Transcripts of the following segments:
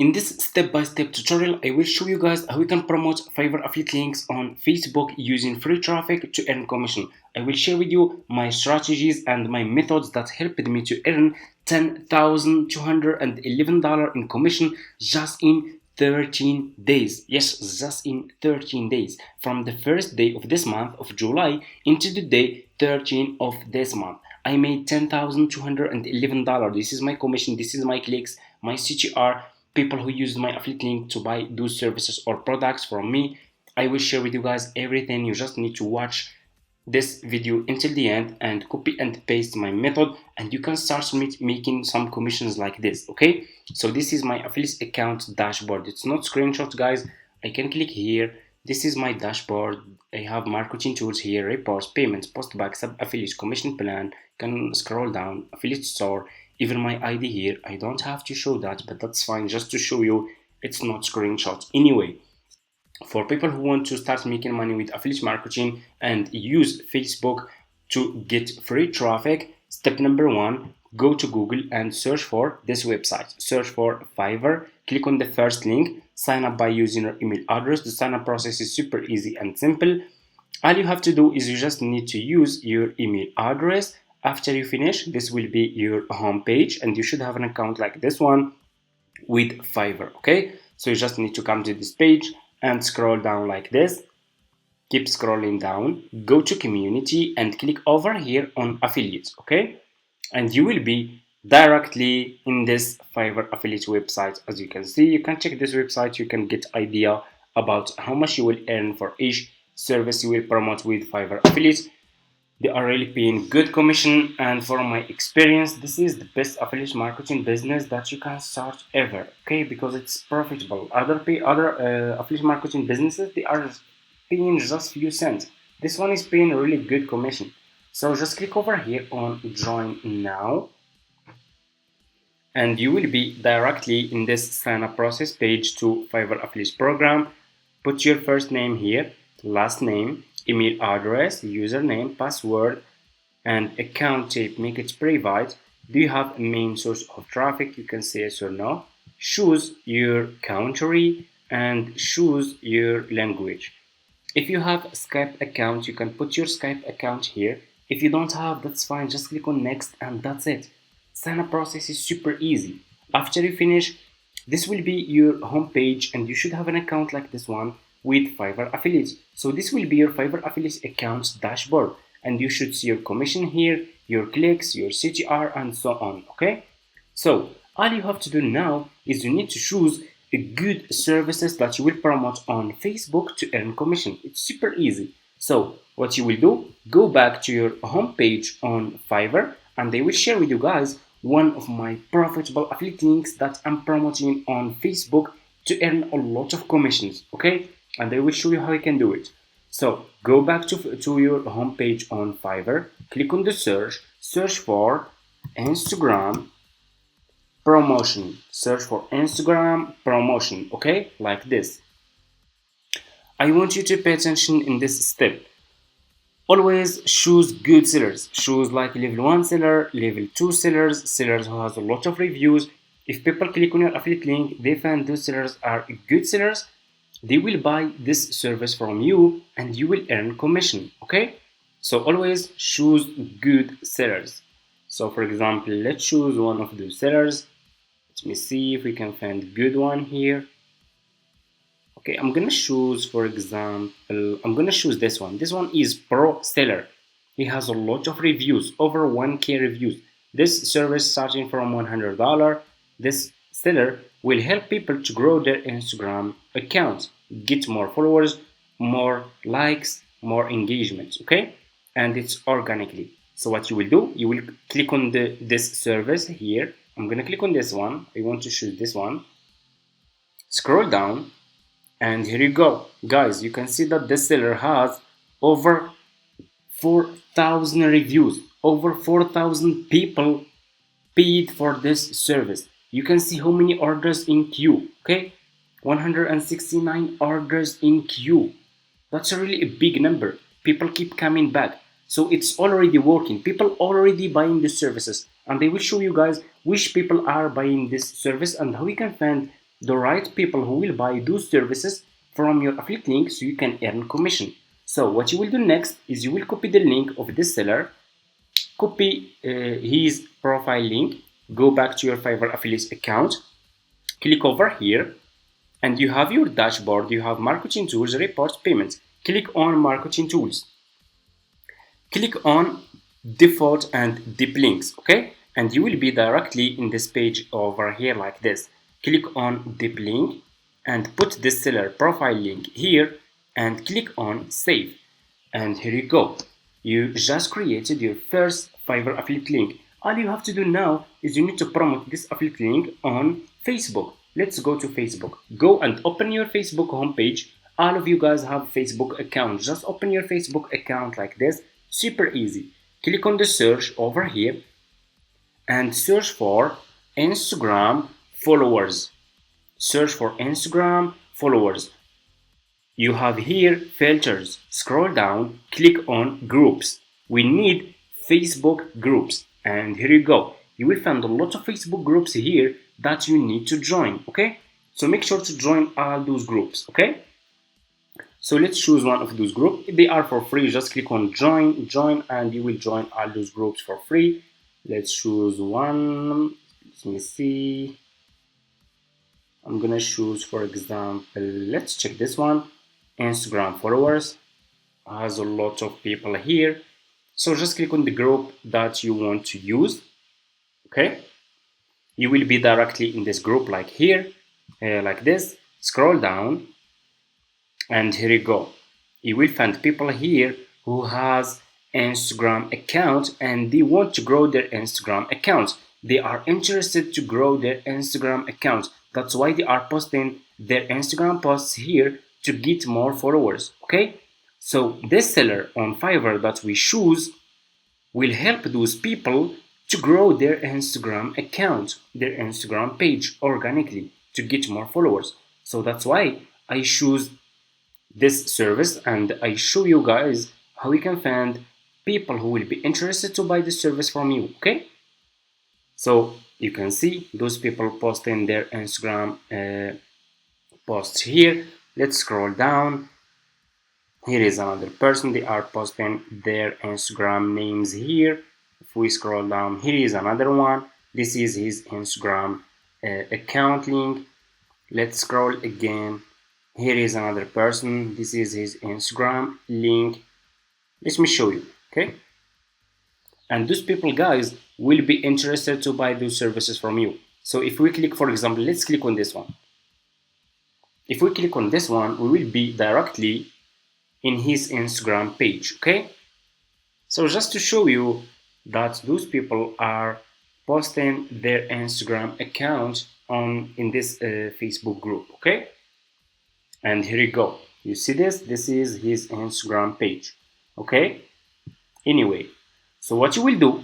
In this step-by-step tutorial, I will show you guys how you can promote Fiverr affiliate links on Facebook using free traffic to earn commission. I will share with you my strategies and my methods that helped me to earn $10,211 in commission just in 13 days. Yes, just in 13 days. From the first day of this month of July into the day 13 of this month. I made $10,211. This is my commission, this is my clicks, my CTR, people who use my affiliate link to buy those services or products from me. I will share with you guys everything. You just need to watch this video until the end and copy and paste my method, and you can start making some commissions like this. Okay, so this is my affiliate account dashboard. It's not screenshot, guys. I can click here. This is my dashboard. I have marketing tools here, reports, payments, post back, sub affiliate, commission plan. Can scroll down, affiliate store, even my ID here. I don't have to show that, but that's fine, just to show you it's not screenshot. Anyway, for people who want to start making money with affiliate marketing and use Facebook to get free traffic, step number one, go to Google and search for this website. Search for Fiverr, click on the first link, sign up by using your email address. The sign up process is super easy and simple. All you have to do is you just need to use your email address. After you finish, this will be your home page, and you should have an account like this one with Fiverr. Okay, so you just need to come to this page and scroll down like this. Keep scrolling down, go to community and click over here on affiliates. Okay, and you will be directly in this Fiverr affiliate website. As you can see, you can check this website. You can get idea about how much you will earn for each service you will promote with Fiverr affiliates. They are really paying good commission, and from my experience, this is the best affiliate marketing business that you can start ever. Okay, because it's profitable. Other affiliate marketing businesses, they are paying just few cents. This one is paying really good commission. So just click over here on join now, and you will be directly in this sign up process page to Fiverr affiliate program. Put your first name here, last name, email address, username, password, and account type. Make it private. Do you have a main source of traffic? You can say yes or no. Choose your country and choose your language. If you have a Skype account, you can put your Skype account here. If you don't have, that's fine. Just click on next and that's it. Sign up process is super easy. After you finish, this will be your home page, and you should have an account like this one with Fiverr affiliates. So this will be your Fiverr affiliates accounts dashboard, and you should see your commission here, your clicks, your CTR, and so on. Okay, so all you have to do now is you need to choose a good services that you will promote on Facebook to earn commission. It's super easy. So what you will do, go back to your home page on Fiverr, and they will share with you guys one of my profitable affiliate links that I'm promoting on Facebook to earn a lot of commissions. Okay, and I will show you how you can do it. So go back to your home page on Fiverr, click on the search for Instagram promotion. Search for Instagram promotion. Okay, like this. I want you to pay attention in this step. Always choose good sellers. Choose like level 1 seller, level 2 sellers who has a lot of reviews. If people click on your affiliate link, they find those sellers are good sellers, they will buy this service from you and you will earn commission. Okay, so always choose good sellers. So for example, let's choose one of those sellers. Let me see if we can find a good one here. Okay, I'm gonna choose, for example, I'm gonna choose this one. This one is pro seller. He has a lot of reviews, over 1K reviews. This service starting from $100. This seller will help people to grow their Instagram accounts, get more followers, more likes, more engagements. Okay, and it's organically. So what you will do, you will click on this service here. I'm gonna click on this one. I want to choose this one. Scroll down, and here you go, guys. You can see that this seller has over 4,000 reviews. Over 4,000 people paid for this service. You can see how many orders in queue. Okay, 169 orders in queue. That's a really big number. People keep coming back, so it's already working. People already buying the services, and they will show you guys which people are buying this service and how you can find the right people who will buy those services from your affiliate link so you can earn commission. So what you will do next is you will copy the link of this seller, copy his profile link, go back to your Fiverr affiliate account, click over here, and you have your dashboard, you have marketing tools, reports, payments. Click on marketing tools. Click on default and deep links, okay? And you will be directly in this page over here like this. Click on deep link and put the seller profile link here and click on save. And here you go. You just created your first Fiverr affiliate link. All you have to do now is you need to promote this affiliate link on Facebook. Let's go to Facebook. Go and open your Facebook homepage. All of you guys have Facebook accounts. Just open your Facebook account like this. Super easy. Click on the search over here and search for Instagram followers. Search for Instagram followers. You have here filters. Scroll down, click on groups. We need Facebook groups. And here you go. You will find a lot of Facebook groups here that you need to join, okay? So make sure to join all those groups, okay? So let's choose one of those groups. They are for free. Just click on join, and you will join all those groups for free. Let's choose one. Let me see. I'm gonna choose, for example, let's check this one. Instagram followers has a lot of people here. So just click on the group that you want to use, okay? You will be directly in this group like here, like this. Scroll down. And here you go. You will find people here who has Instagram account and they want to grow their Instagram account. They are interested to grow their Instagram account. That's why they are posting their Instagram posts here to get more followers. Okay? So this seller on Fiverr that we choose will help those people to grow their Instagram account, their Instagram page organically to get more followers. So that's why I choose this service, and I show you guys how you can find people who will be interested to buy this service from you, okay? So you can see those people posting their Instagram posts here. Let's scroll down. Here is another person. They are posting their Instagram names here. If we scroll down, here is another one. This is his Instagram account link. Let's scroll again. Here is another person. This is his Instagram link. Let me show you, okay? And those people, guys, will be interested to buy those services from you. So if we click, for example, let's click on this one. If we click on this one, we will be directly in his Instagram page, okay? So just to show you that those people are posting their Instagram account in this Facebook group, okay? And here you go. You see this? This is his Instagram page. Okay? Anyway, so what you will do,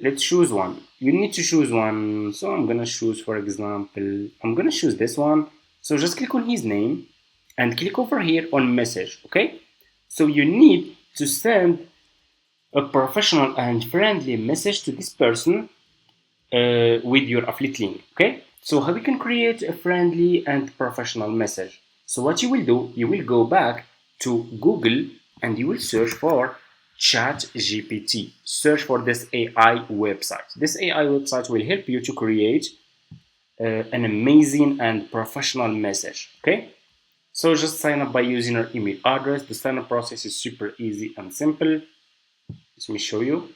let's choose one. You need to choose one. So I'm gonna choose, for example, I'm gonna choose this one. So just click on his name and click over here on message. Okay? So you need to send a professional and friendly message to this person with your affiliate link. Okay? So how we can create a friendly and professional message? So what you will do, you will go back to Google and you will search for ChatGPT. Search for this AI website. This AI website will help you to create an amazing and professional message. Okay? So just sign up by using your email address. The sign up process is super easy and simple. Let me show you.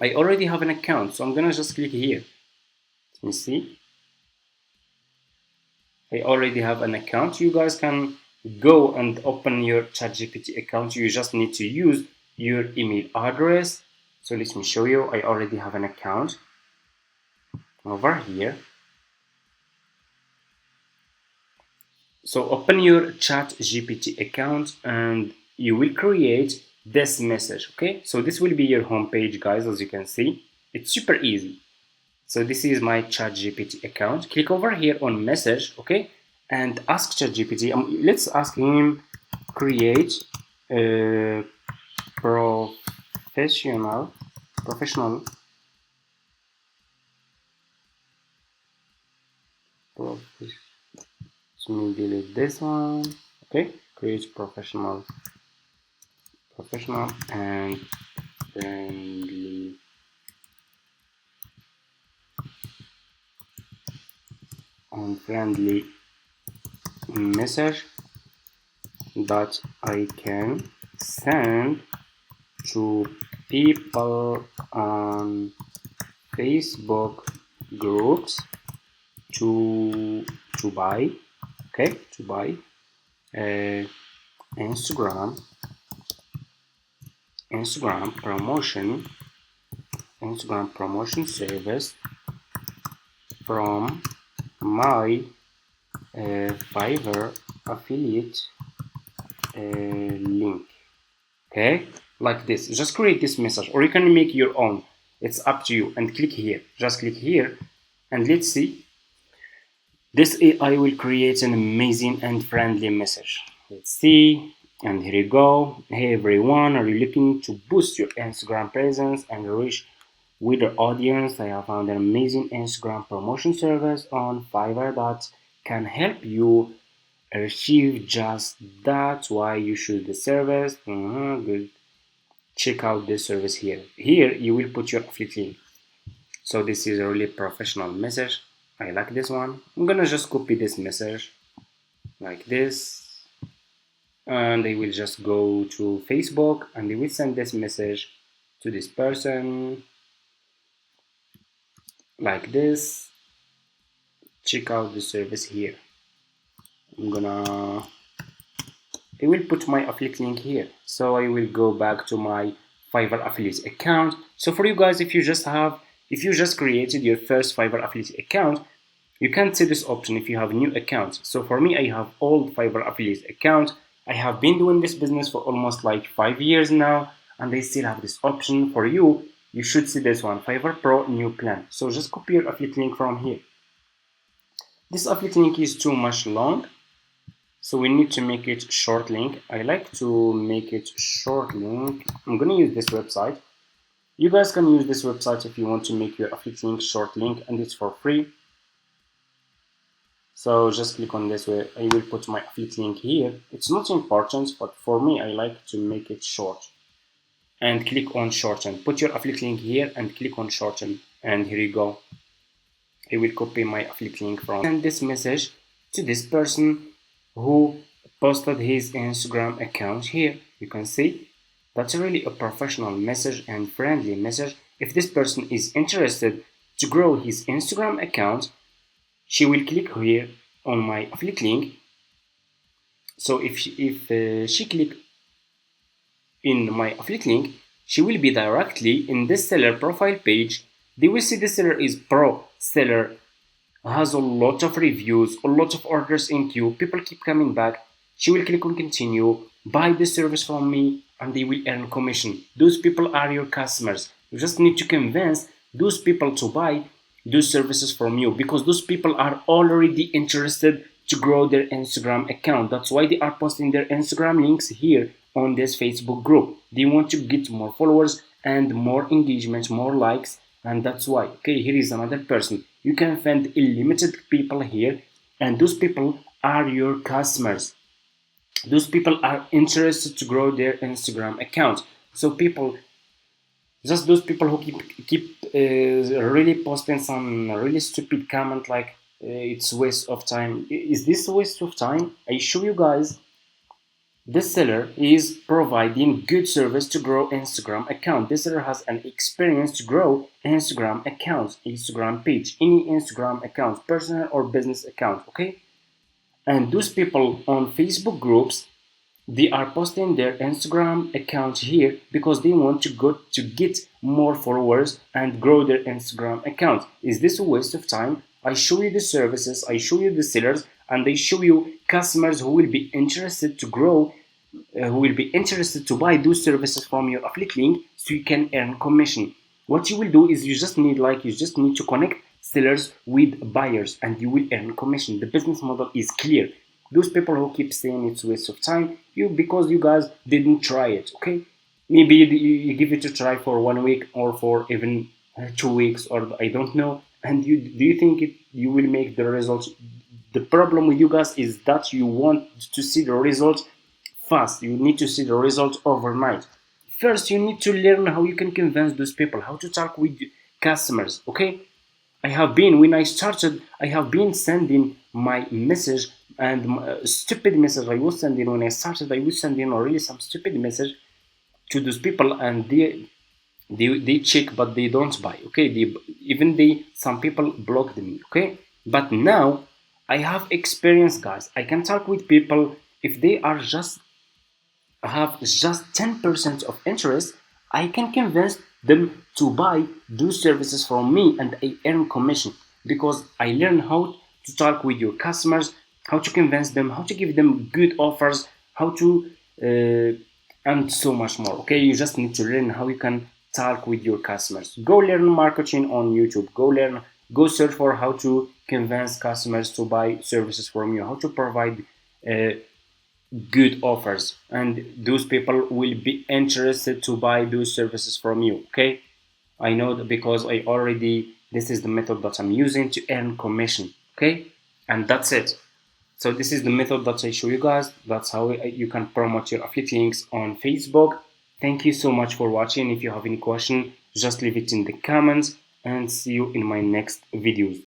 I already have an account, so I'm gonna just click here. Let me see. I already have an account. You guys can go and open your ChatGPT account. You just need to use your email address. So let me show you. I already have an account over here. So open your ChatGPT account and you will create this message. Okay, so this will be your home page, guys. As you can see, it's super easy. So this is my ChatGPT account. Click over here on message, okay, and ask ChatGPT. Let's ask him create a professional Let me delete this one. Okay, create professional and friendly message that I can send to people on Facebook groups to buy, okay, to buy uh, Instagram Instagram promotion service from my Fiverr affiliate link. Okay, like this. Just create this message, or you can make your own. It's up to you. And click here. Just click here, and let's see. This AI will create an amazing and friendly message. Let's see. And here you go. Hey everyone, are you looking to boost your Instagram presence and reach with your audience? I have found an amazing Instagram promotion service on Fiverr that can help you achieve just that. Why you choose the service? Good. Check out this service here. Here you will put your affiliate link. So this is a really professional message. I like this one. I'm gonna just copy this message like this, and they will just go to Facebook and they will send this message to this person like this. Check out the service here. I will put my affiliate link here. So I will go back to my Fiverr affiliate account. So for you guys, if you just created your first Fiverr affiliate account, you can see this option if you have new accounts. So for me, I have old Fiverr affiliate account. I have been doing this business for almost like 5 years now, and I still have this option. For you, you should see this one, Fiverr Pro new plan. So just copy your affiliate link from here. This affiliate link is too much long, so we need to make it short link. I like to make it short link. I'm gonna use this website. You guys can use this website if you want to make your affiliate link short link, and it's for free. So just click on this way. I will put my affiliate link here. It's not important, but for me, I like to make it short. And click on shorten. Put your affiliate link here and click on shorten. And here you go. I will copy my affiliate link from and this message to this person who posted his Instagram account here. You can see that's really a professional message and friendly message. If this person is interested to grow his Instagram account, she will click here on my affiliate link. So if she click in my affiliate link, she will be directly in this seller profile page. They will see the seller is pro seller, has a lot of reviews, a lot of orders in queue, people keep coming back. She will click on continue, buy the service from me, and they will earn commission. Those people are your customers. You just need to convince those people to buy those services from you, because those people are already interested to grow their Instagram account. That's why they are posting their Instagram links here on this Facebook group. They want to get more followers and more engagement, more likes, and that's why. Okay, here is another person. You can find unlimited people here, and those people are your customers. Those people are interested to grow their Instagram account. So people, just those people who keep really posting some really stupid comment like it's waste of time. Is this a waste of time? I show you guys. This seller is providing good service to grow Instagram account. This seller has an experience to grow Instagram accounts, Instagram page, any Instagram account, personal or business account, okay? And those people on Facebook groups, they are posting their Instagram account here because they want to get more followers and grow their Instagram account. Is this a waste of time? I show you the services, I show you the sellers, and I show you customers who will be interested to grow, who will be interested to buy those services from your affiliate link, so you can earn commission. What you will do is you just need to connect sellers with buyers, and you will earn commission. The business model is clear. Those people who keep saying it's a waste of time, because you guys didn't try it, okay? Maybe you give it a try for 1 week or for even 2 weeks, or I don't know, and do you think you will make the results the problem with you guys is that you want to see the results fast. You need to see the results overnight. First, you need to learn how you can convince those people, how to talk with customers. Okay, when I started, I have been sending my message, and stupid message I was sending when I started. I was sending really some stupid message to those people, and they check, but they don't buy. Okay, some people blocked me. Okay, but now I have experience, guys. I can talk with people if they are just have just 10% of interest. I can convince them to buy those services from me, and I earn commission because I learn how to talk with your customers, how to convince them, how to give them good offers, how to and so much more. Okay, you just need to learn how you can talk with your customers. Go learn marketing on YouTube. Go search for how to convince customers to buy services from you, how to provide uh, good offers, and those people will be interested to buy those services from you. Okay, I know that because I already, this is the method that I'm using to earn commission. Okay, and that's it. So this is the method that I show you guys. That's how you can promote your affiliate links on Facebook. Thank you so much for watching. If you have any question, just leave it in the comments, and see you in my next videos.